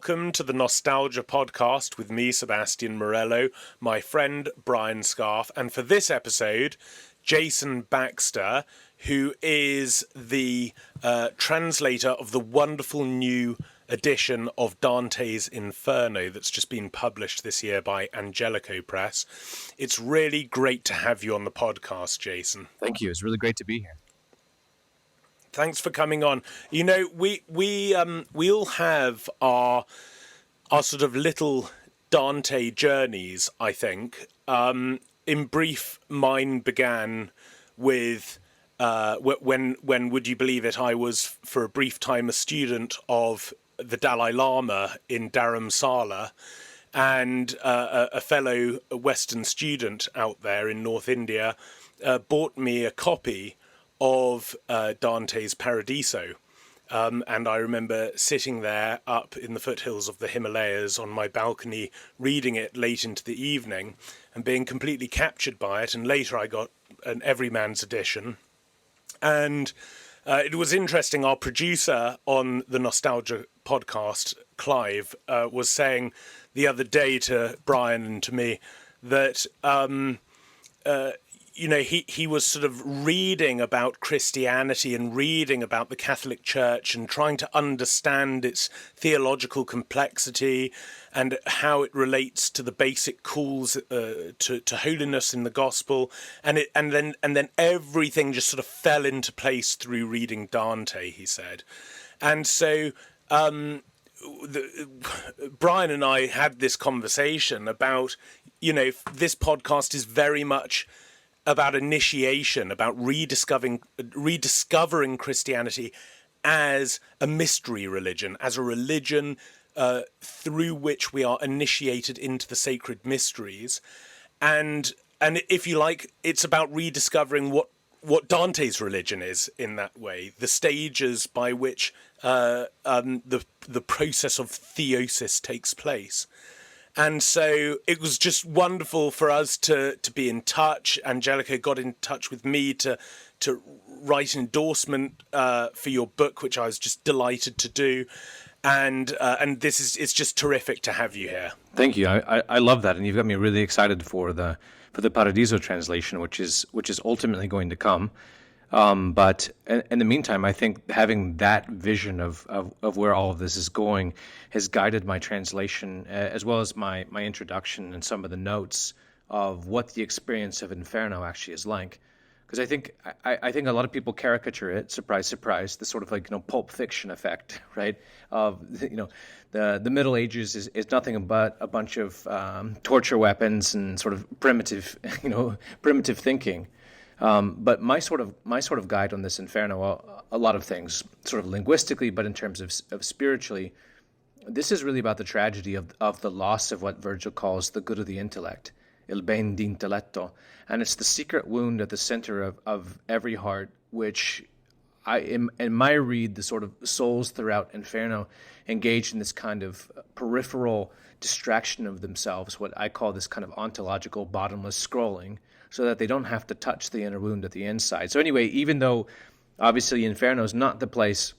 Welcome to the Nostalgia Podcast with me, Sebastian Morello, my friend Brian Scarffe, and for this episode, Jason Baxter, who is the translator of the wonderful new edition of Dante's Inferno that's just been published this year by Angelico Press. It's really great to have you on the podcast, Jason. Thank you. It's really great to be here. Thanks for coming on. You know, we all have our sort of little Dante journeys, I think. In brief, mine began with when would you believe it? I was for a brief time a student of the Dalai Lama in Dharamsala, and a fellow Western student out there in North India bought me a copy of Dante's Paradiso. And I remember sitting there up in the foothills of the Himalayas on my balcony, reading it late into the evening and being completely captured by it. And later I got an Everyman's edition. And it was interesting. Our producer on the Nostalgia Podcast, Clive, was saying the other day to Brian and to me that you know, he was sort of reading about Christianity and reading about the Catholic Church and trying to understand its theological complexity and how it relates to the basic calls to holiness in the gospel, and then everything just sort of fell into place through reading Dante, he said. And so Brian and I had this conversation about, you know, this podcast is very much about initiation, about rediscovering Christianity as a mystery religion, as a religion through which we are initiated into the sacred mysteries. And if you like, it's about rediscovering what Dante's religion is in that way, the stages by which the process of theosis takes place. And so it was just wonderful for us to be in touch. Angelica got in touch with me to write an endorsement for your book, which I was just delighted to do. And it's just terrific to have you here. Thank you. I love that, and you've got me really excited for the Paradiso translation, which is ultimately going to come. But in the meantime, I think having that vision of where all of this is going has guided my translation, as well as my introduction and some of the notes of what the experience of Inferno actually is like. Because I think a lot of people caricature it, surprise, surprise, the sort of like, you know, Pulp Fiction effect, right? Of, you know, the Middle Ages is nothing but a bunch of torture weapons and sort of primitive thinking. But my sort of guide on this Inferno, a lot of things, sort of linguistically, but in terms of spiritually, this is really about the tragedy of the loss of what Virgil calls the good of the intellect, il ben d'intelletto, and it's the secret wound at the center of every heart, which in my read, the sort of souls throughout Inferno engage in this kind of peripheral distraction of themselves, what I call this kind of ontological bottomless scrolling, so that they don't have to touch the inner wound at the inside. So anyway, even though obviously Inferno is not the place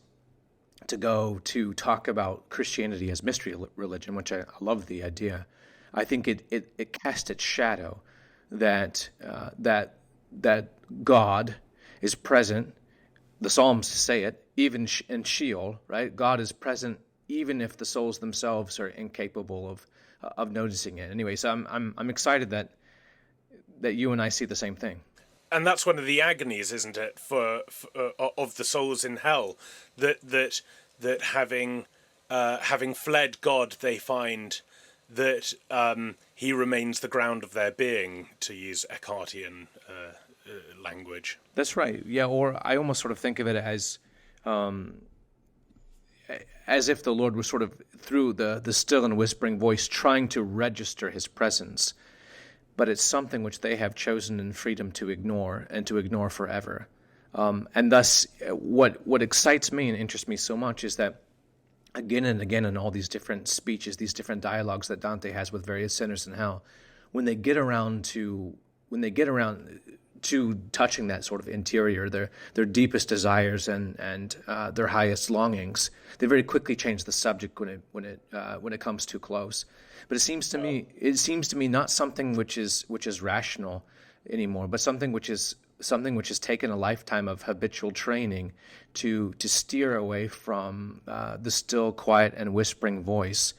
to go to talk about Christianity as mystery religion, which I love the idea, I think it casts its shadow that God is present. The Psalms say it, even in Sheol, right? God is present even if the souls themselves are incapable of noticing it. Anyway, so I'm excited that you and I see the same thing. And that's one of the agonies, isn't it, for of the souls in hell, that having fled God, they find that he remains the ground of their being, to use Eckhartian language. That's right. Yeah, or I almost sort of think of it as if the Lord was sort of through the still and whispering voice trying to register his presence. But it's something which they have chosen in freedom to ignore, and to ignore forever. And thus, what excites me and interests me so much is that again and again in all these different speeches, these different dialogues that Dante has with various sinners in hell, when they get around to to touching that sort of interior, their deepest desires and their highest longings, they very quickly change the subject when it comes too close. But it seems to me not something which is rational anymore, but something which has taken a lifetime of habitual training to steer away from the still, quiet, and whispering voice,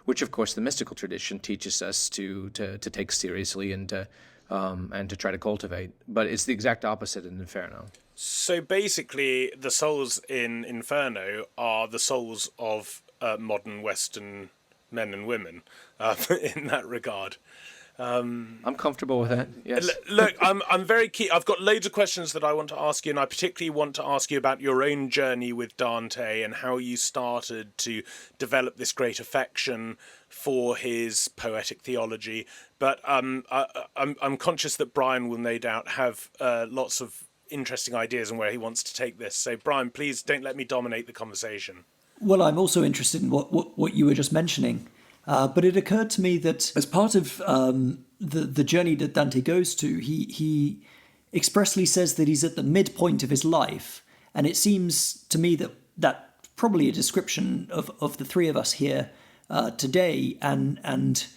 which of course the mystical tradition teaches us to take seriously and to try to cultivate. But it's the exact opposite in Inferno. So basically, the souls in Inferno are the souls of modern Western men and women in that regard. I'm comfortable with that. Yes. Look, I'm very keen. I've got loads of questions that I want to ask you, and I particularly want to ask you about your own journey with Dante and how you started to develop this great affection for his poetic theology. But I'm conscious that Brian will no doubt have lots of interesting ideas on where he wants to take this. So, Brian, please don't let me dominate the conversation. Well, I'm also interested in what you were just mentioning. But it occurred to me that as part of the journey that Dante goes to, he expressly says that he's at the midpoint of his life. And it seems to me that that's probably a description of the three of us here today. And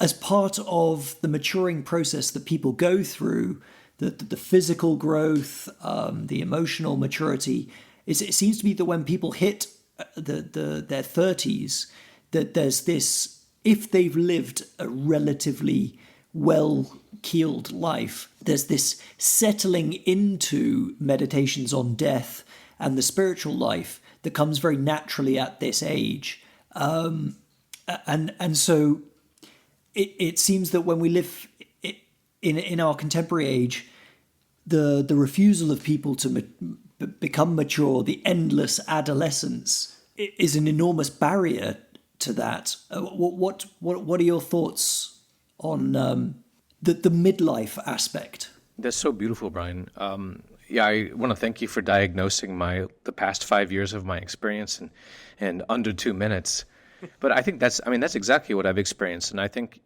as part of the maturing process that people go through, the physical growth, the emotional maturity, it seems to me that when people hit their 30s, that there's this, if they've lived a relatively well-keeled life, there's this settling into meditations on death and the spiritual life that comes very naturally at this age. And so it seems that when we live in our contemporary age, the refusal of people to become mature, the endless adolescence, is an enormous barrier to that. What are your thoughts on the midlife aspect? That's so beautiful, Brian. I want to thank you for diagnosing the past 5 years of my experience in under 2 minutes. But I think that's exactly what I've experienced, and I think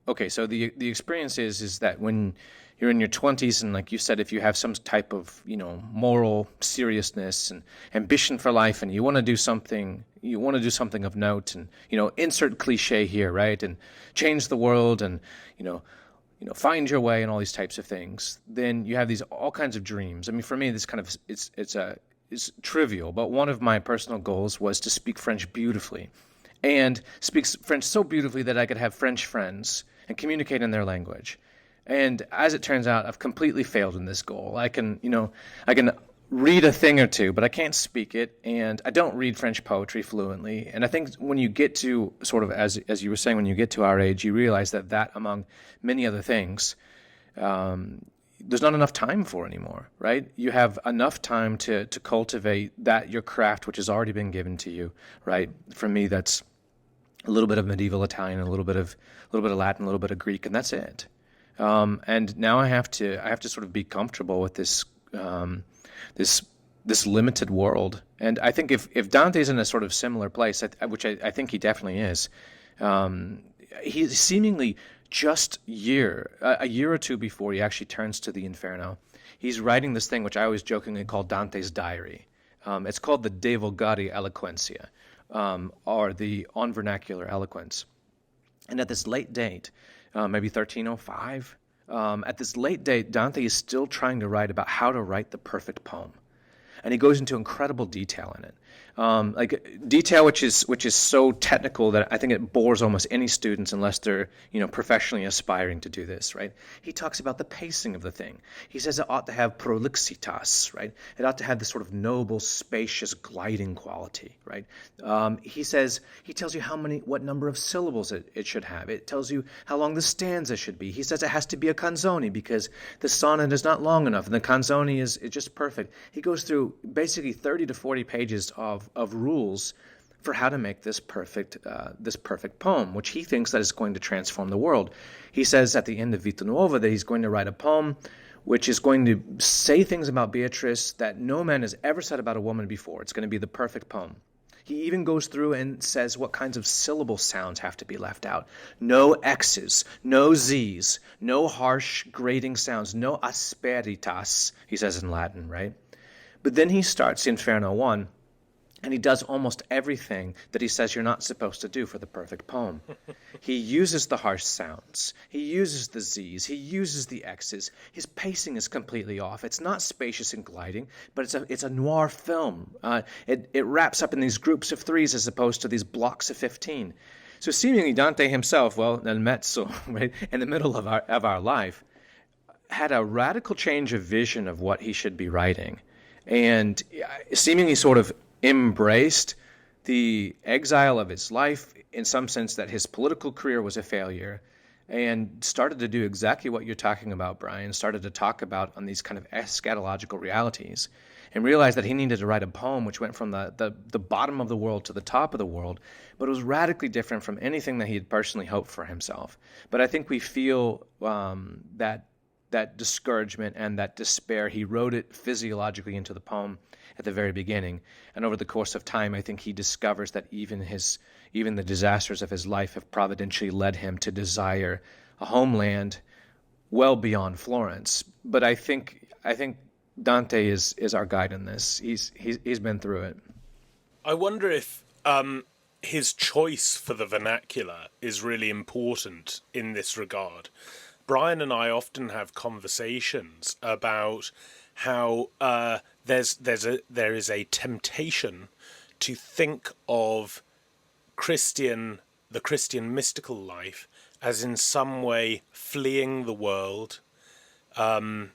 okay. So the experience is that when you're in your 20s, and like you said, if you have some type of moral seriousness and ambition for life, and you want to do something of note, and insert cliche here, right, and change the world, and find your way, and all these types of things, then you have these all kinds of dreams. I mean, for me, this kind of it's trivial, but one of my personal goals was to speak French beautifully, and speak French so beautifully that I could have French friends and communicate in their language. And as it turns out, I've completely failed in this goal. I can read a thing or two, but I can't speak it, and I don't read French poetry fluently. And I think when you get to sort of, as you were saying, when you get to our age, you realize that among many other things, there's not enough time for anymore, right? You have enough time to cultivate your craft, which has already been given to you, right? For me, that's a little bit of medieval Italian, a little bit of Latin, a little bit of Greek, and that's it. And now I have to sort of be comfortable with this limited world. And I think if Dante's in a sort of similar place, which I think he definitely is, he's seemingly just a year or two before he actually turns to the Inferno, he's writing this thing which I always jokingly call Dante's diary. It's called the De Vulgari Eloquentia, or the On Vernacular Eloquence. And at this late date, maybe 1305, at this late date, Dante is still trying to write about how to write the perfect poem. And he goes into incredible detail in it. Detail which is so technical that I think it bores almost any students unless they're professionally aspiring to do this, right? He talks about the pacing of the thing. He says it ought to have prolixitas, right? It ought to have this sort of noble, spacious, gliding quality, right? He tells you what number of syllables it should have. It tells you how long the stanza should be. He says it has to be a canzone because the sonnet is not long enough and the canzone is just perfect. He goes through basically 30 to 40 pages of rules for how to make this perfect poem, which he thinks that is going to transform the world. He says at the end of Vita Nuova that he's going to write a poem which is going to say things about Beatrice that no man has ever said about a woman before. It's going to be the perfect poem. He even goes through and says what kinds of syllable sounds have to be left out. No X's, no Z's, no harsh grating sounds, no asperitas, he says in Latin, right? But then he starts Inferno 1, and he does almost everything that he says you're not supposed to do for the perfect poem. He uses the harsh sounds. He uses the Z's. He uses the X's. His pacing is completely off. It's not spacious and gliding, but it's a noir film. It wraps up in these groups of threes as opposed to these blocks of 15. So seemingly Dante himself, well, nel mezzo, right, in the middle of our life, had a radical change of vision of what he should be writing, and seemingly sort of embraced the exile of his life, in some sense that his political career was a failure, and started to do exactly what you're talking about, Brian, started to talk about on these kind of eschatological realities, and realized that he needed to write a poem which went from the bottom of the world to the top of the world, but it was radically different from anything that he had personally hoped for himself. But I think we feel that discouragement and that despair. He wrote it physiologically into the poem at the very beginning, and over the course of time, I think he discovers that even the disasters of his life have providentially led him to desire a homeland well beyond Florence. But I think Dante is our guide in this. He's been through it. I wonder if his choice for the vernacular is really important in this regard. Brian and I often have conversations about how there is a temptation to think of the Christian mystical life as in some way fleeing the world, an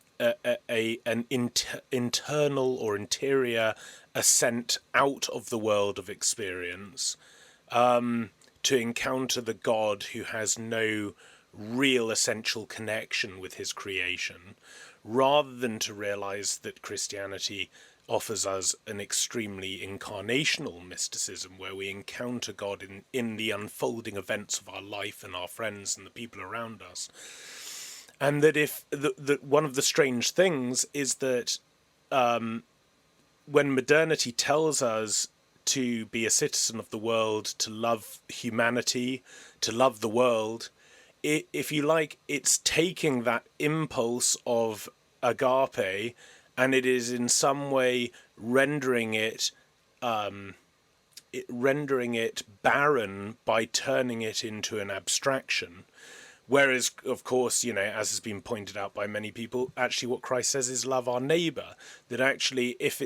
internal or interior ascent out of the world of experience, to encounter the God who has no real essential connection with his creation, rather than to realize that Christianity offers us an extremely incarnational mysticism where we encounter God in the unfolding events of our life and our friends and the people around us. And that that one of the strange things is that when modernity tells us to be a citizen of the world, to love humanity, to love the world, if you like, it's taking that impulse of agape, and it is in some way rendering it barren by turning it into an abstraction. Whereas, of course, as has been pointed out by many people, actually what Christ says is love our neighbor. That actually, if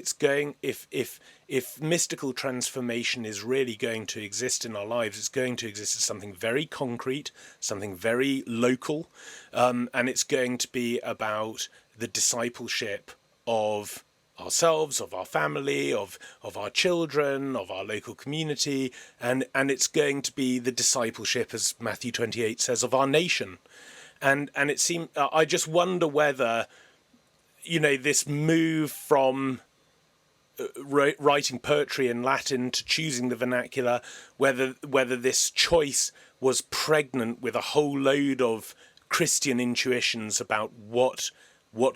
mystical transformation is really going to exist in our lives, it's going to exist as something very concrete, something very local, and it's going to be about the discipleship of ourselves, of our family, of our children, of our local community, and it's going to be the discipleship, as Matthew 28 says, of our nation. And it seems, I just wonder whether, this move from writing poetry in Latin to choosing the vernacular, whether this choice was pregnant with a whole load of Christian intuitions about what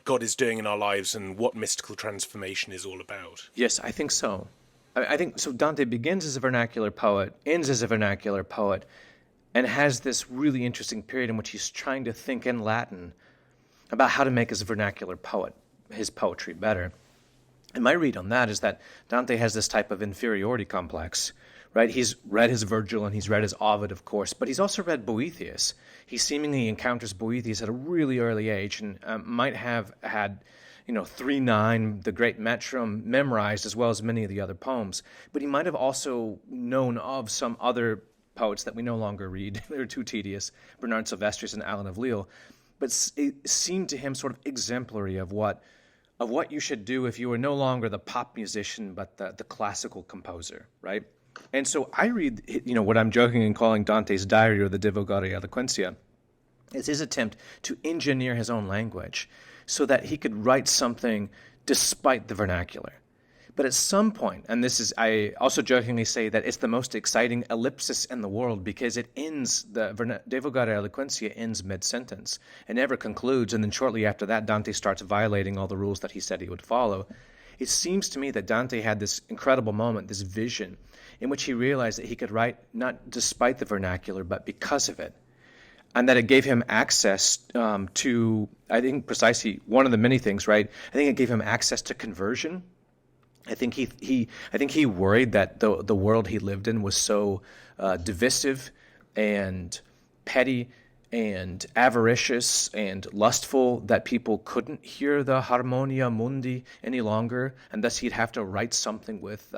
God is doing in our lives and what mystical transformation is all about. Yes, I think so. I think so. Dante begins as a vernacular poet, ends as a vernacular poet, and has this really interesting period in which he's trying to think in Latin about how to make his vernacular poet, his poetry, better. And my read on that is that Dante has this type of inferiority complex, right? He's read his Virgil and he's read his Ovid, of course, but he's also read Boethius. He seemingly encounters Boethius at a really early age and might have had, 3-9, the great Metrum, memorized as well as many of the other poems. But he might have also known of some other poets that we no longer read. They're too tedious, Bernard Silvestris and Alan of Lille. But it seemed to him sort of exemplary of what you should do if you were no longer the pop musician but the classical composer, right? And so I read, what I'm joking and calling Dante's diary or the De Vulgare Eloquentia is his attempt to engineer his own language so that he could write something despite the vernacular. But at some point, and I also jokingly say that it's the most exciting ellipsis in the world because it ends, the De Vulgare Eloquentia ends mid-sentence. It never concludes, and then shortly after that, Dante starts violating all the rules that he said he would follow. It seems to me that Dante had this incredible moment, this vision, in which he realized that he could write not despite the vernacular, but because of it. And that it gave him access to, I think, precisely one of the many things, right? I think it gave him access to conversion. I think he worried that the world he lived in was so divisive and petty and avaricious and lustful that people couldn't hear the harmonia mundi any longer, and thus he'd have to write something with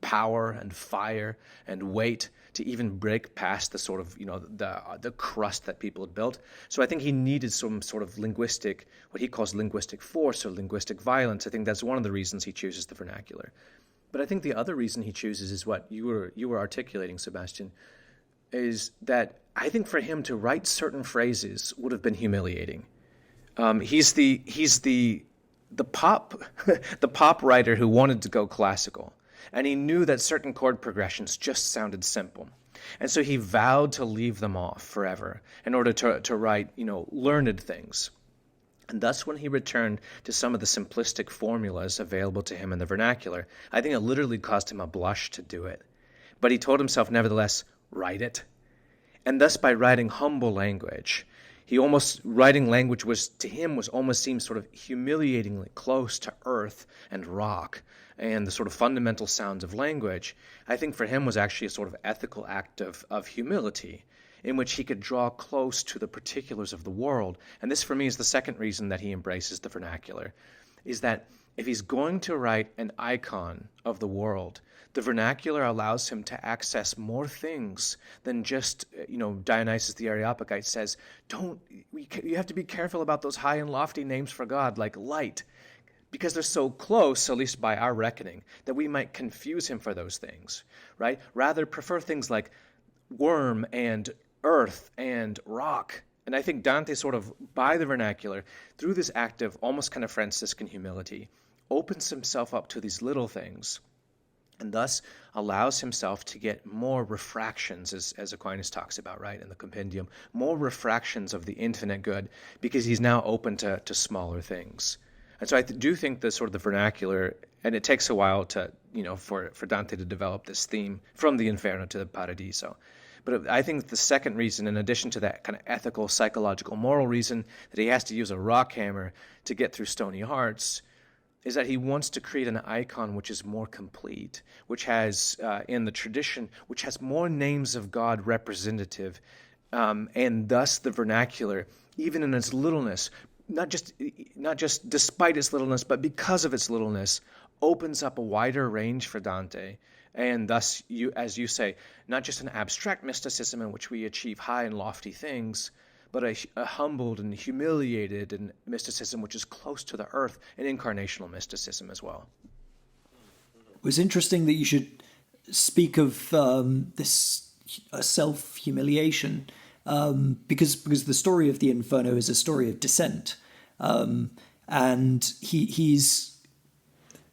power and fire and weight to even break past the sort of, the crust that people had built. So I think he needed some sort of linguistic, what he calls linguistic force or linguistic violence. I think that's one of the reasons he chooses the vernacular. But I think the other reason he chooses is what you were articulating, Sebastian, is that I think for him to write certain phrases would have been humiliating. He's the pop the pop writer who wanted to go classical, and he knew that certain chord progressions just sounded simple, and so he vowed to leave them off forever in order to write learned things. And thus, when he returned to some of the simplistic formulas available to him in the vernacular, I think it literally caused him a blush to do it. But he told himself, nevertheless, write it. And thus, by writing humble language, writing language was almost seemed sort of humiliatingly close to earth and rock and the sort of fundamental sounds of language. I think for him was actually a sort of ethical act of humility, in which he could draw close to the particulars of the world. And this, for me, is the second reason that he embraces the vernacular, is that if he's going to write an icon of the world, the vernacular allows him to access more things than just, Dionysius the Areopagite says, you have to be careful about those high and lofty names for God, like light, because they're so close, at least by our reckoning, that we might confuse him for those things, right? Rather prefer things like worm and earth and rock. And I think Dante sort of, by the vernacular, through this act of almost kind of Franciscan humility, opens himself up to these little things, and thus allows himself to get more refractions, as Aquinas talks about, right, in the compendium, more refractions of the infinite good, because he's now open to smaller things. And so I do think the sort of the vernacular, and it takes a while to, for Dante to develop this theme from the Inferno to the Paradiso. But I think the second reason, in addition to that kind of ethical, psychological, moral reason that he has to use a rock hammer to get through stony hearts, is that he wants to create an icon which is more complete, which has, in the tradition, which has more names of God representative, and thus the vernacular, even in its littleness, not just despite its littleness, but because of its littleness, opens up a wider range for Dante. And thus, as you say, not just an abstract mysticism in which we achieve high and lofty things, but a humbled and humiliated and mysticism which is close to the earth, an incarnational mysticism as well. It was interesting that you should speak of this self-humiliation, because the story of the Inferno is a story of descent, and he's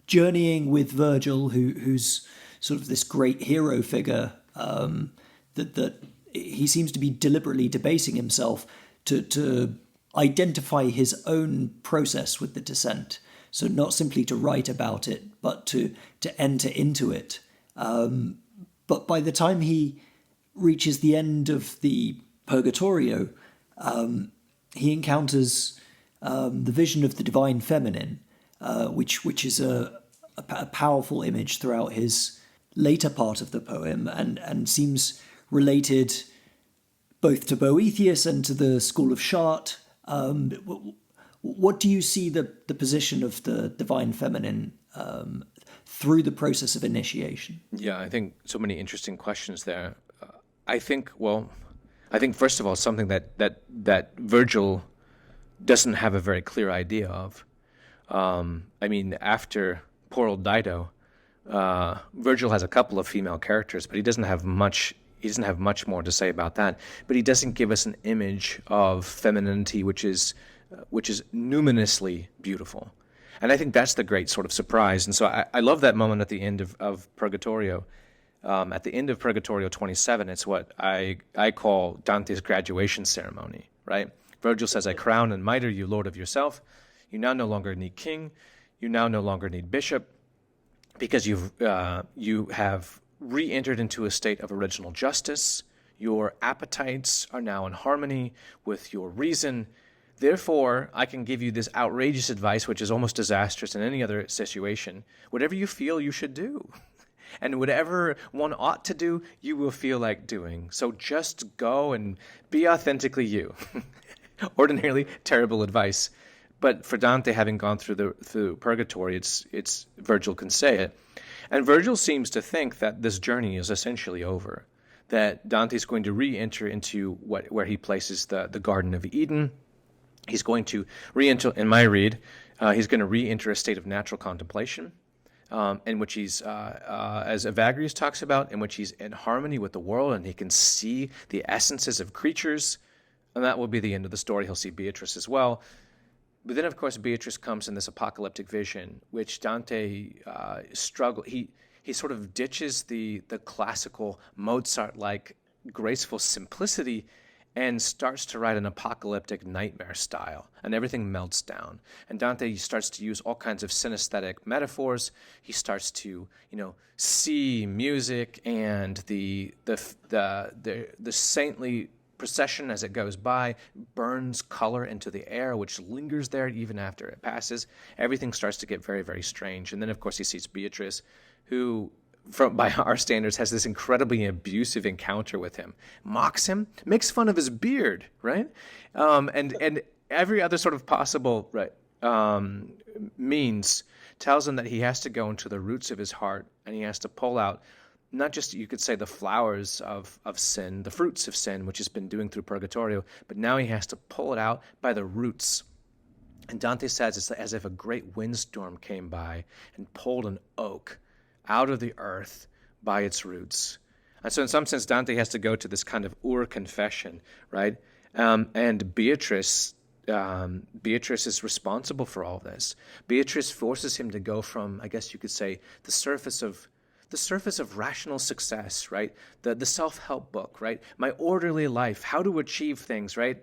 journeying with Virgil, who's sort of this great hero figure, that he seems to be deliberately debasing himself to identify his own process with the descent. So not simply to write about it, but to enter into it. But by the time he reaches the end of the Purgatorio, he encounters the vision of the divine feminine, which is a powerful image throughout his later part of the poem, and seems related both to Boethius and to the school of Chartres. What do you see the position of the divine feminine through the process of initiation? Yeah, I think so many interesting questions there. I think first of all, something that Virgil doesn't have a very clear idea of. After poor old Dido, Virgil has a couple of female characters, but he doesn't have much more to say about that. But he doesn't give us an image of femininity which is numinously beautiful. And I think that's the great sort of surprise. And so I love that moment at the end of Purgatorio. At the end of Purgatorio 27, it's what I call Dante's graduation ceremony, right? Virgil says, "I crown and mitre you, Lord of yourself. You now no longer need king. You now no longer need bishop. because you have re-entered into a state of original justice. Your appetites are now in harmony with your reason. Therefore, I can give you this outrageous advice, which is almost disastrous in any other situation. Whatever you feel you should do, and whatever one ought to do, you will feel like doing. So just go and be authentically you. Ordinarily terrible advice, but for Dante, having gone through purgatory, it's Virgil can say it, and Virgil seems to think that this journey is essentially over, that Dante's going to re-enter into where he places the Garden of Eden. He's going to re-enter, in my read, he's going to re-enter a state of natural contemplation, in which he's, as Evagrius talks about, in which he's in harmony with the world and he can see the essences of creatures, and that will be the end of the story. He'll see Beatrice as well. But then, of course, Beatrice comes in this apocalyptic vision, which Dante he sort of ditches the classical Mozart-like graceful simplicity and starts to write an apocalyptic nightmare style, and everything melts down. And Dante starts to use all kinds of synesthetic metaphors. He starts to, see music and the saintly procession as it goes by burns color into the air, which lingers there even after it passes. Everything starts to get very, very strange. And then, of course, he sees Beatrice, who, by our standards, has this incredibly abusive encounter with him, mocks him, makes fun of his beard, right? And every other sort of possible means tells him that he has to go into the roots of his heart, and he has to pull out not just, you could say, the flowers of sin, the fruits of sin, which he's been doing through Purgatorio, but now he has to pull it out by the roots. And Dante says it's as if a great windstorm came by and pulled an oak out of the earth by its roots. And so in some sense, Dante has to go to this kind of confession, right? And Beatrice is responsible for all this. Beatrice forces him to go from, I guess you could say, the surface of rational success, right? The self-help book, right? My orderly life, how to achieve things, right?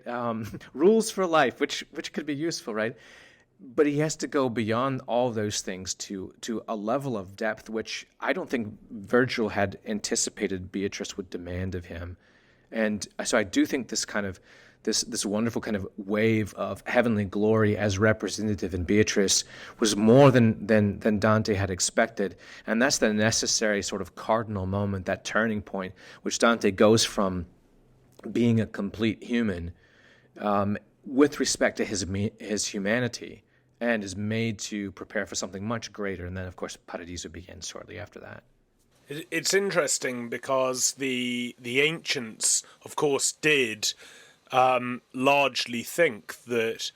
Rules for life, which could be useful, right? But he has to go beyond all those things to a level of depth which I don't think Virgil had anticipated Beatrice would demand of him. And so I do think this kind of this wonderful kind of wave of heavenly glory as representative in Beatrice was more than Dante had expected. And that's the necessary sort of cardinal moment, that turning point, which Dante goes from being a complete human with respect to his humanity, and is made to prepare for something much greater. And then, of course, Paradiso begins shortly after that. It's interesting because the ancients, of course, did largely think that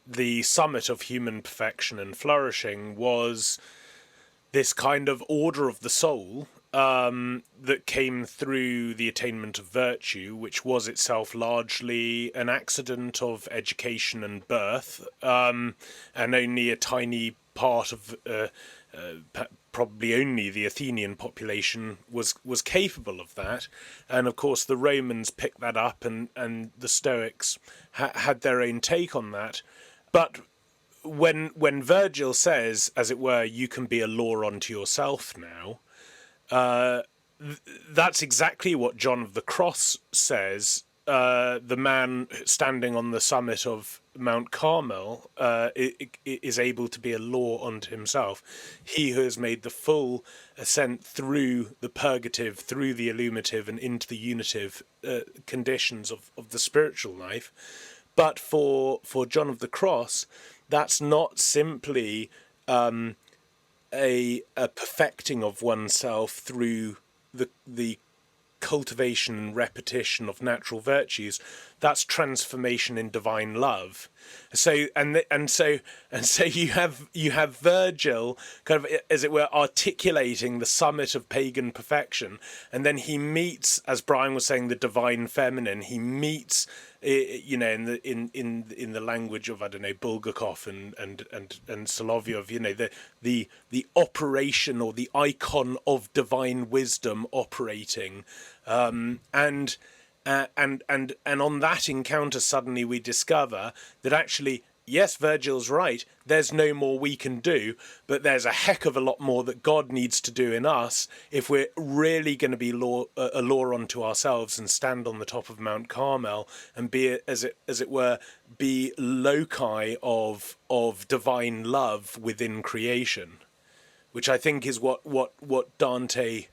the summit of human perfection and flourishing was this kind of order of the soul that came through the attainment of virtue, which was itself largely an accident of education and birth, and only a tiny part of probably only the Athenian population was capable of that. And of course the Romans picked that up, and the Stoics had their own take on that. But when Virgil says, as it were, you can be a law unto yourself now, that's exactly what John of the Cross says. The man standing on the summit of Mount Carmel is able to be a law unto himself. He who has made the full ascent through the purgative, through the illuminative, and into the unitive conditions of the spiritual life. But for John of the Cross, that's not simply a perfecting of oneself through the cultivation and repetition of natural virtues. That's transformation in divine love. So you have Virgil kind of, as it were, articulating the summit of pagan perfection, and then he meets, as Brian was saying, the divine feminine. He meets, in the language of, I don't know, Bulgakov and Solovyov, the operation or the icon of divine wisdom operating, and on that encounter, suddenly we discover that actually yes, Virgil's right, there's no more we can do, but there's a heck of a lot more that God needs to do in us if we're really going to be a law unto ourselves and stand on the top of Mount Carmel and be, as it were, be loci of divine love within creation, which I think is what Dante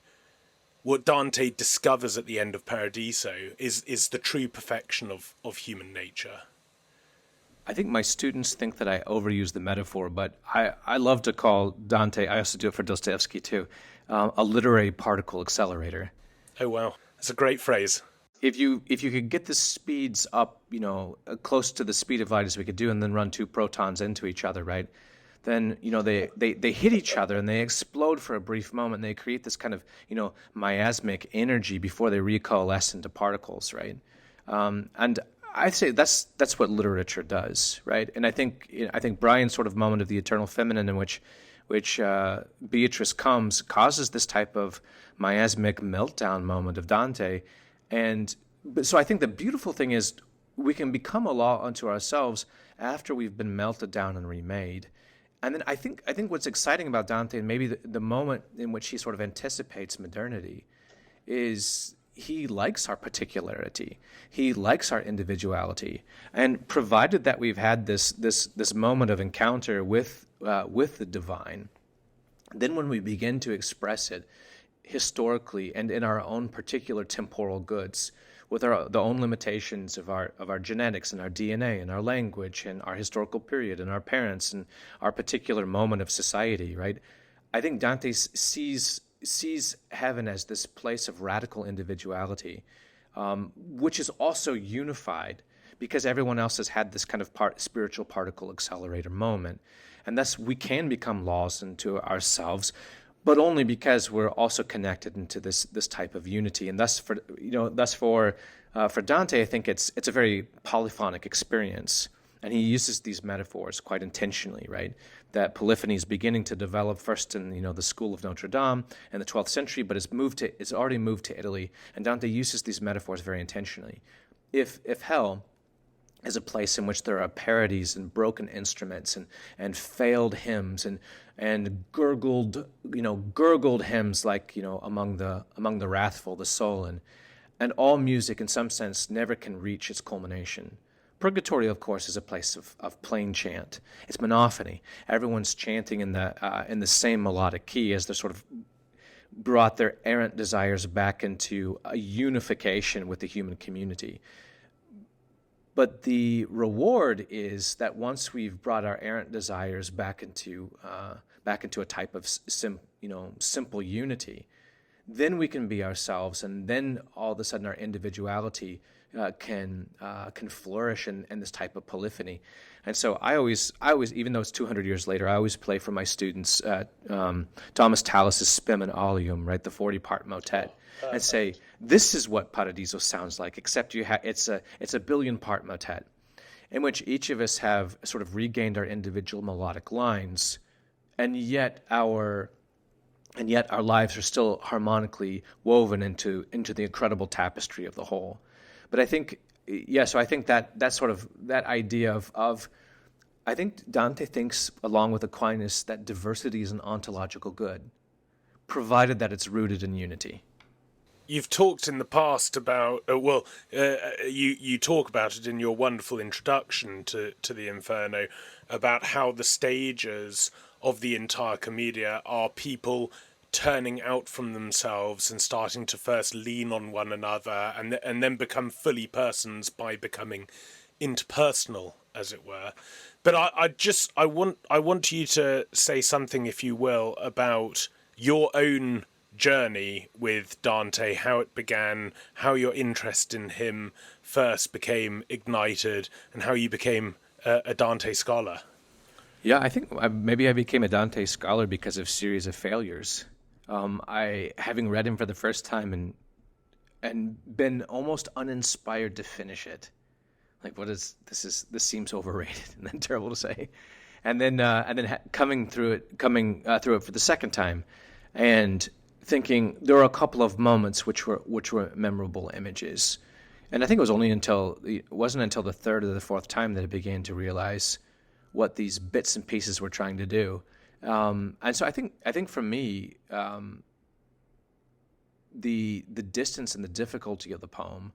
discovers at the end of Paradiso is the true perfection of human nature. I think my students think that I overuse the metaphor, but I love to call Dante, I also do it for Dostoevsky too, a literary particle accelerator. Oh, wow. That's a great phrase. If you could get the speeds up, close to the speed of light as we could do, and then run two protons into each other, right? Then, they hit each other and they explode for a brief moment. And they create this kind of, miasmic energy before they recoalesce into particles, right? And I'd say that's what literature does, right? And I think Brian's sort of moment of the eternal feminine, in which Beatrice comes, causes this type of miasmic meltdown moment of Dante. So I think the beautiful thing is we can become a law unto ourselves after we've been melted down and remade. And then I think what's exciting about Dante, and maybe the moment in which he sort of anticipates modernity, is he likes our particularity. He likes our individuality. And provided that we've had this moment of encounter with the divine, then when we begin to express it historically and in our own particular temporal goods, with the own limitations of our genetics and our DNA and our language and our historical period and our parents and our particular moment of society, right? I think Dante sees heaven as this place of radical individuality, which is also unified because everyone else has had this kind of spiritual particle accelerator moment. And thus we can become laws unto ourselves, but only because we're also connected into this type of unity. And thus for Dante, I think it's a very polyphonic experience. And he uses these metaphors quite intentionally, right? That polyphony is beginning to develop first in the school of Notre Dame in the 12th century, but it's already moved to Italy. And Dante uses these metaphors very intentionally. If hell is a place in which there are parodies and broken instruments and failed hymns and gurgled hymns like among the wrathful, the sullen, and all music in some sense never can reach its culmination. Purgatory, of course, is a place of plain chant. It's monophony. Everyone's chanting in the same melodic key as they're sort of brought their errant desires back into a unification with the human community. But the reward is that once we've brought our errant desires back into a type of simple unity, then we can be ourselves, and then all of a sudden our individuality can flourish in this type of polyphony. And so I always, even though it's 200 years later, I always play for my students Thomas Tallis's Spem and Oleum, right, the 40-part motet, and say, this is what Paradiso sounds like, except it's a billion-part motet, in which each of us have sort of regained our individual melodic lines, and yet our lives are still harmonically woven into the incredible tapestry of the whole. But I think, so I think that sort of that idea of I think Dante thinks, along with Aquinas, that diversity is an ontological good, provided that it's rooted in unity. You've talked in the past about, you talk about it in your wonderful introduction to the Inferno, about how the stages of the entire Commedia are people turning out from themselves and starting to first lean on one another and then become fully persons by becoming interpersonal, as it were. But I want you to say something, if you will, about your own journey with Dante, how it began, how your interest in him first became ignited, and how you became a Dante scholar. Yeah, I think maybe I became a Dante scholar because of series of failures. Having read him for the first time and been almost uninspired to finish it. Like, this seems overrated and then terrible to say. And then coming through it for the second time and thinking there were a couple of moments which were memorable images. And I think it wasn't until the third or the fourth time that I began to realize what these bits and pieces were trying to do. And so I think for me, the distance and the difficulty of the poem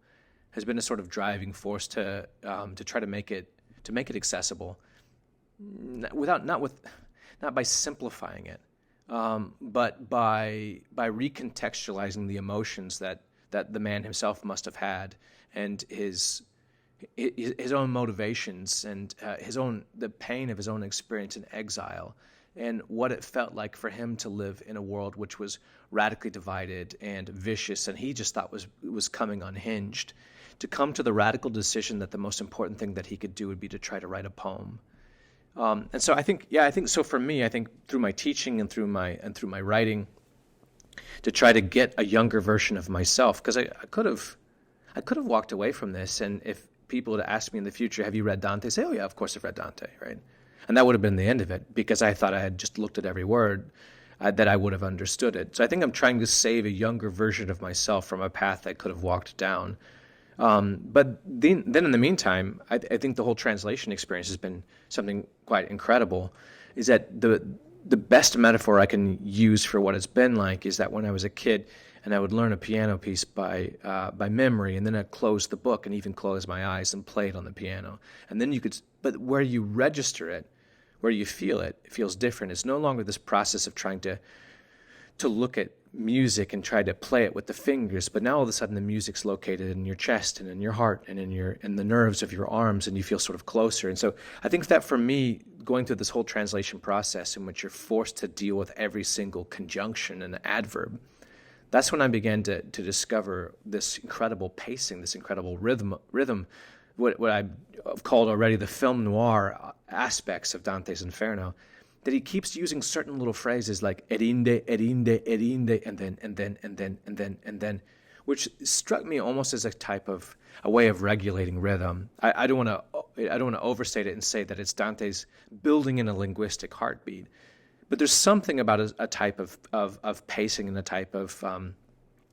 has been a sort of driving force to try to make it accessible, not by simplifying it, but by recontextualizing the emotions that the man himself must have had, and his own motivations, and the pain of his own experience in exile, and what it felt like for him to live in a world which was radically divided and vicious, and he just thought was coming unhinged, to come to the radical decision that the most important thing that he could do would be to try to write a poem. And so I think so for me, I think through my teaching and through my writing, to try to get a younger version of myself, because I could have walked away from this, and if people had asked me in the future, have you read Dante? I say, oh yeah, of course I've read Dante, right? And that would have been the end of it, because I thought I had just looked at every word, that I would have understood it. So I think I'm trying to save a younger version of myself from a path I could have walked down. But then in the meantime, I think the whole translation experience has been something quite incredible. Is that the best metaphor I can use for what it's been like is that when I was a kid and I would learn a piano piece by memory, and then I'd close the book and even close my eyes and play it on the piano. And then but where you register it, where you feel it, it feels different. It's no longer this process of trying to look at music and try to play it with the fingers, but now all of a sudden the music's located in your chest and in your heart and in the nerves of your arms, and you feel sort of closer. And so I think that for me, going through this whole translation process in which you're forced to deal with every single conjunction and adverb, that's when I began to discover this incredible pacing, this incredible rhythm, what I've called already the film noir aspects of Dante's Inferno, that he keeps using certain little phrases like erinde, erinde, erinde, and then, which struck me almost as a way of regulating rhythm. I don't want to overstate it and say that it's Dante's building in a linguistic heartbeat, but there's something about a type of pacing and a type of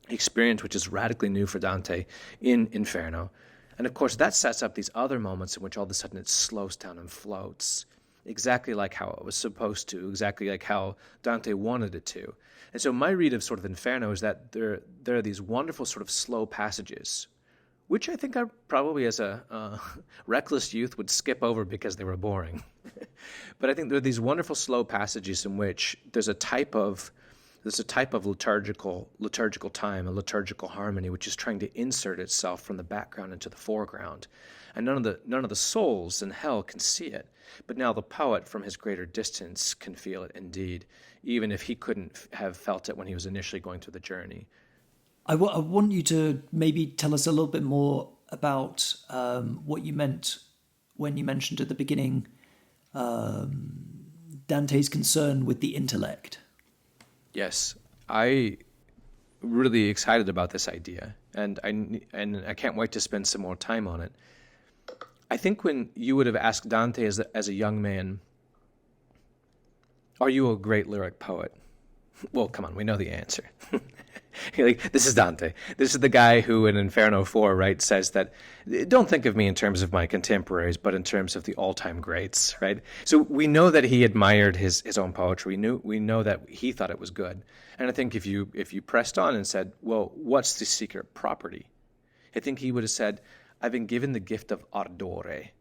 experience which is radically new for Dante in Inferno. And of course, that sets up these other moments in which all of a sudden it slows down and floats, exactly like how it was supposed to, exactly like how Dante wanted it to. And so my read of sort of Inferno is that there are these wonderful sort of slow passages, which I think I probably as a reckless youth would skip over because they were boring. But I think there are these wonderful slow passages in which there's a type of liturgical time, a liturgical harmony, which is trying to insert itself from the background into the foreground. And none of the souls in hell can see it. But now the poet, from his greater distance, can feel it indeed, even if he couldn't have felt it when he was initially going through the journey. I want you to maybe tell us a little bit more about what you meant when you mentioned at the beginning Dante's concern with the intellect. Yes, I really excited about this idea, and I can't wait to spend some more time on it. I think when you would have asked Dante as a young man, are you a great lyric poet? Well, come on, we know the answer. Like, this is Dante. This is the guy who in Inferno 4, right, says that, don't think of me in terms of my contemporaries, but in terms of the all-time greats, right? So we know that he admired his own poetry. We know that he thought it was good. And I think if you pressed on and said, well, what's the secret property? I think he would have said, I've been given the gift of ardore.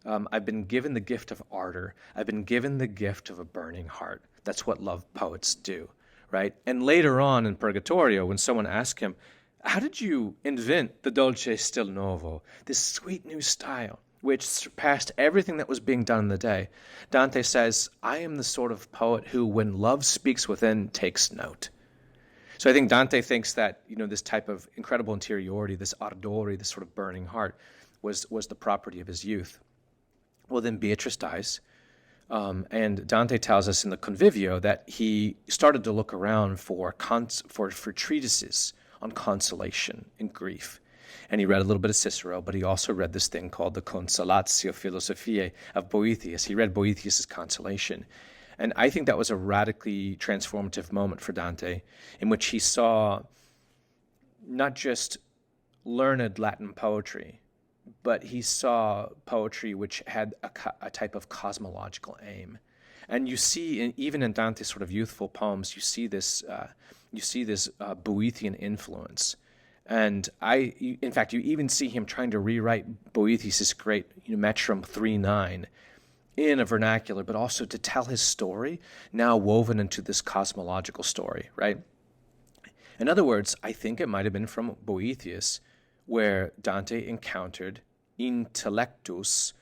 I've been given the gift of ardor. I've been given the gift of a burning heart. That's what love poets do, right? And later on in Purgatorio, when someone asked him, how did you invent the dolce stil novo, this sweet new style, which surpassed everything that was being done in the day? Dante says, I am the sort of poet who, when love speaks within, takes note. So I think Dante thinks that, this type of incredible interiority, this ardore, this sort of burning heart, was the property of his youth. Well, then Beatrice dies, and Dante tells us in the Convivio that he started to look around for treatises on consolation in grief. And he read a little bit of Cicero, but he also read this thing called the Consolatio Philosophiae of Boethius. He read Boethius' Consolation. And I think that was a radically transformative moment for Dante, in which he saw not just learned Latin poetry, but he saw poetry which had a type of cosmological aim. And you see, even in Dante's sort of youthful poems, you see this Boethian influence. And in fact, you even see him trying to rewrite Boethius' great Metrum 3:9 in a vernacular, but also to tell his story, now woven into this cosmological story, right? In other words, I think it might have been from Boethius where Dante encountered intellectus,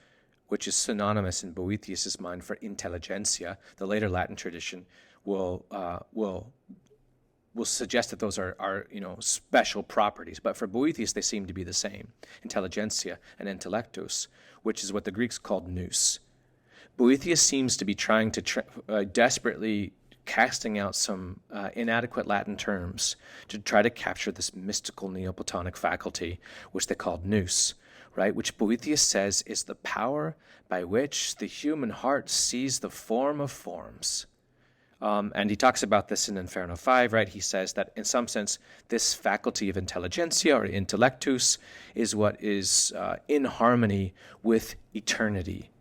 which is synonymous in Boethius' mind for intelligentsia. The later Latin tradition will suggest that those are special properties, but for Boethius they seem to be the same, intelligentsia and intellectus, which is what the Greeks called nous. Boethius seems to be trying to desperately casting out some inadequate Latin terms to try to capture this mystical Neoplatonic faculty, which they called nous, right? Which Boethius says is the power by which the human heart sees the form of forms. And he talks about this in Inferno 5, right? He says that in some sense, this faculty of intelligentsia or intellectus is what is in harmony with eternity.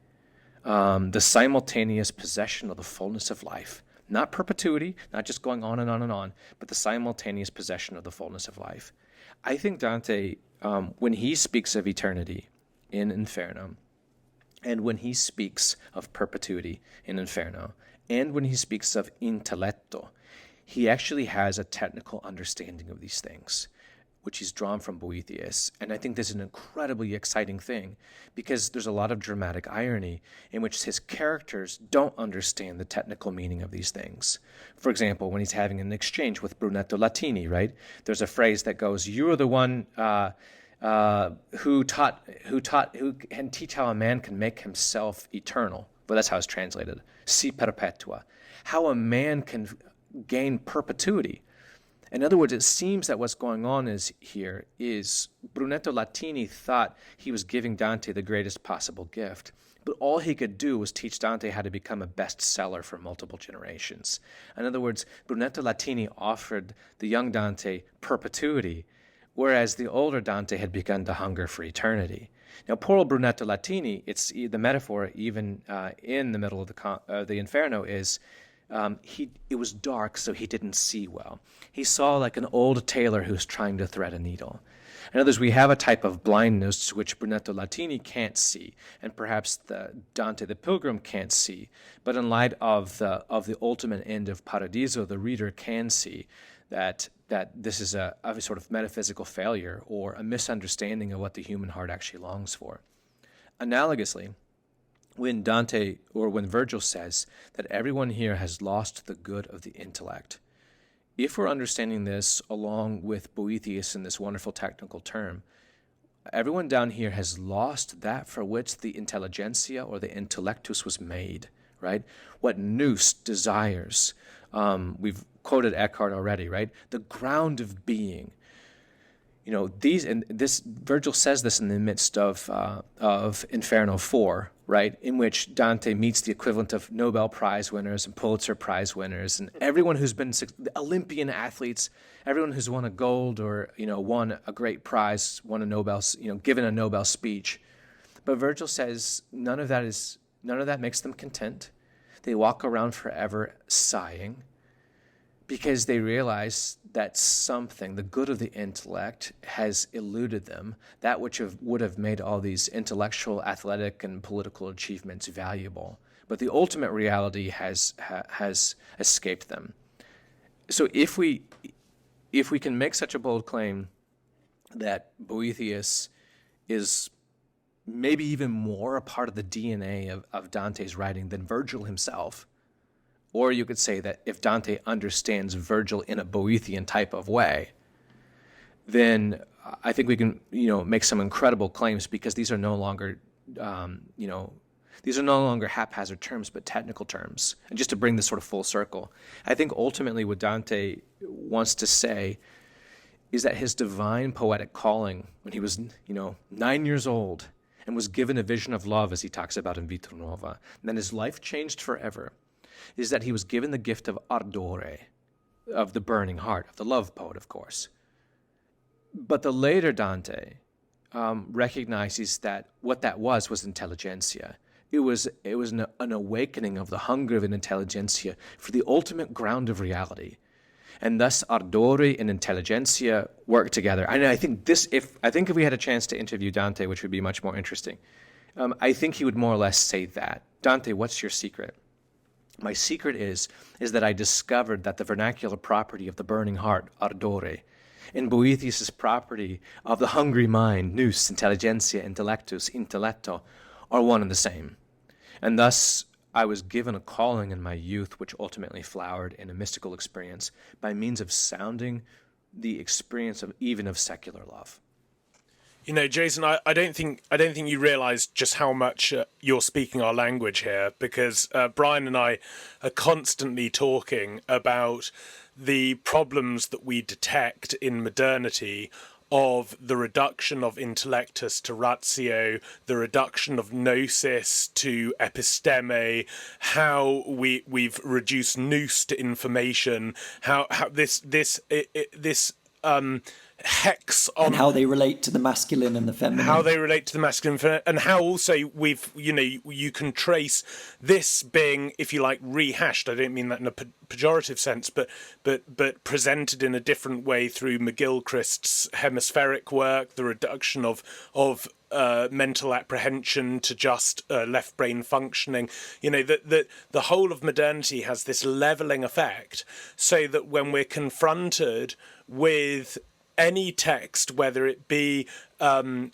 The simultaneous possession of the fullness of life. Not perpetuity, not just going on and on and on, but the simultaneous possession of the fullness of life. I think Dante, when he speaks of eternity in Inferno, and when he speaks of perpetuity in Inferno, and when he speaks of intelletto, he actually has a technical understanding of these things, which he's drawn from Boethius. And I think this is an incredibly exciting thing because there's a lot of dramatic irony in which his characters don't understand the technical meaning of these things. For example, when he's having an exchange with Brunetto Latini, right? There's a phrase that goes, "You are the one who can teach how a man can make himself eternal." Well, that's how it's translated. Si perpetua. How a man can gain perpetuity. In other words, it seems that what's going on here is Brunetto Latini thought he was giving Dante the greatest possible gift, but all he could do was teach Dante how to become a bestseller for multiple generations. In other words, Brunetto Latini offered the young Dante perpetuity, whereas the older Dante had begun to hunger for eternity. Now, poor old Brunetto Latini, it's the metaphor even in the middle of the Inferno is it was dark, so he didn't see well. He saw like an old tailor who's trying to thread a needle. In other words, we have a type of blindness which Brunetto Latini can't see, and perhaps the Dante the Pilgrim can't see. But in light of the ultimate end of Paradiso, the reader can see that this is a sort of metaphysical failure or a misunderstanding of what the human heart actually longs for. Analogously, when Dante or when Virgil says that everyone here has lost the good of the intellect, if we're understanding this along with Boethius in this wonderful technical term, everyone down here has lost that for which the intelligentsia or the intellectus was made, right? What nous desires. We've quoted Eckhart already, right? The ground of being. Virgil says this in the midst of Inferno 4, right, in which Dante meets the equivalent of Nobel Prize winners and Pulitzer Prize winners and everyone who's been Olympian athletes, everyone who's won a gold or won a great prize, won a Nobel, given a Nobel speech. But Virgil says none of that makes them content. They walk around forever sighing because they realize that something, the good of the intellect, has eluded them, that which would have made all these intellectual, athletic, and political achievements valuable. But the ultimate reality has escaped them. So if we can make such a bold claim that Boethius is maybe even more a part of the DNA of Dante's writing than Virgil himself, or you could say that if Dante understands Virgil in a Boethian type of way, then I think we can, make some incredible claims because these are no longer, haphazard terms, but technical terms. And just to bring this sort of full circle, I think ultimately what Dante wants to say is that his divine poetic calling, when he was, 9 years old and was given a vision of love, as he talks about in Vita Nuova, and then his life changed forever, is that he was given the gift of ardore, of the burning heart, of the love poet, of course. But the later Dante recognizes that what that was intelligentsia. It was an awakening of the hunger of an intelligentsia for the ultimate ground of reality. And thus ardore and intelligentsia work together. And I think if we had a chance to interview Dante, which would be much more interesting, I think he would more or less say that. Dante, what's your secret? My secret is that I discovered that the vernacular property of the burning heart, ardore, and Boethius' property of the hungry mind, nous, intelligentsia, intellectus, intelletto, are one and the same. And thus I was given a calling in my youth, which ultimately flowered in a mystical experience by means of sounding the experience of even of secular love. You know, Jason, I don't think you realise just how much you're speaking our language here, because Brian and I are constantly talking about the problems that we detect in modernity of the reduction of intellectus to ratio, the reduction of gnosis to episteme, how we've reduced nous to information, how this hex on, and how they relate to the masculine and the feminine. How they relate to the masculine, and how also you can trace this being, if you like, rehashed. I don't mean that in a pejorative sense, but presented in a different way through McGilchrist's hemispheric work, the reduction of mental apprehension to just left brain functioning. You know, that the whole of modernity has this leveling effect, so that when we're confronted with any text, whether it be the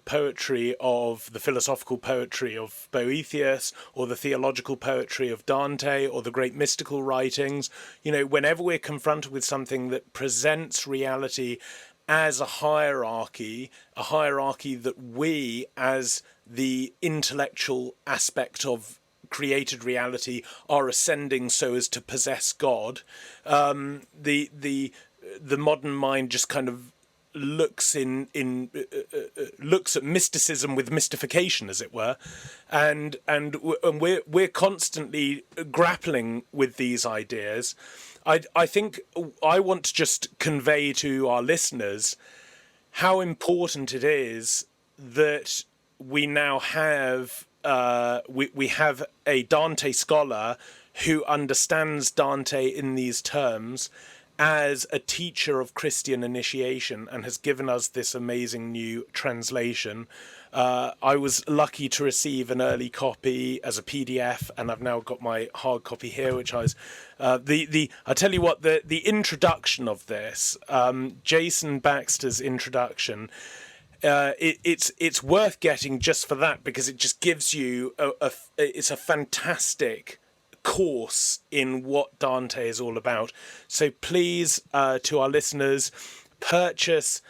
poetry of the philosophical poetry of Boethius, or the theological poetry of Dante, or the great mystical writings, you know, whenever we're confronted with something that presents reality as a hierarchy that we, as the intellectual aspect of created reality, are ascending so as to possess God, the modern mind just kind of looks looks at mysticism with mystification, as it were, and we're constantly grappling with these ideas. I think I want to just convey to our listeners how important it is that we now have we have a Dante scholar who understands Dante in these terms as a teacher of Christian initiation, and has given us this amazing new translation. I was lucky to receive an early copy as a PDF, and I've now got my hard copy here, which I was I tell you what, the introduction of this, Jason Baxter's introduction, it's worth getting just for that, because it just gives you it's a fantastic course in what Dante is all about. So please, to our listeners, purchase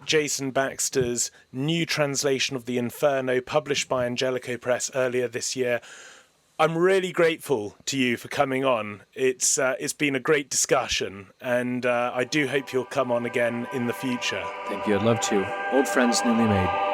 Jason Baxter's new translation of the Inferno, published by Angelico Press earlier this year. I'm really grateful to you for coming on. It's been a great discussion, and I do hope you'll come on again in the future. Thank you. I'd love to. Old friends newly made.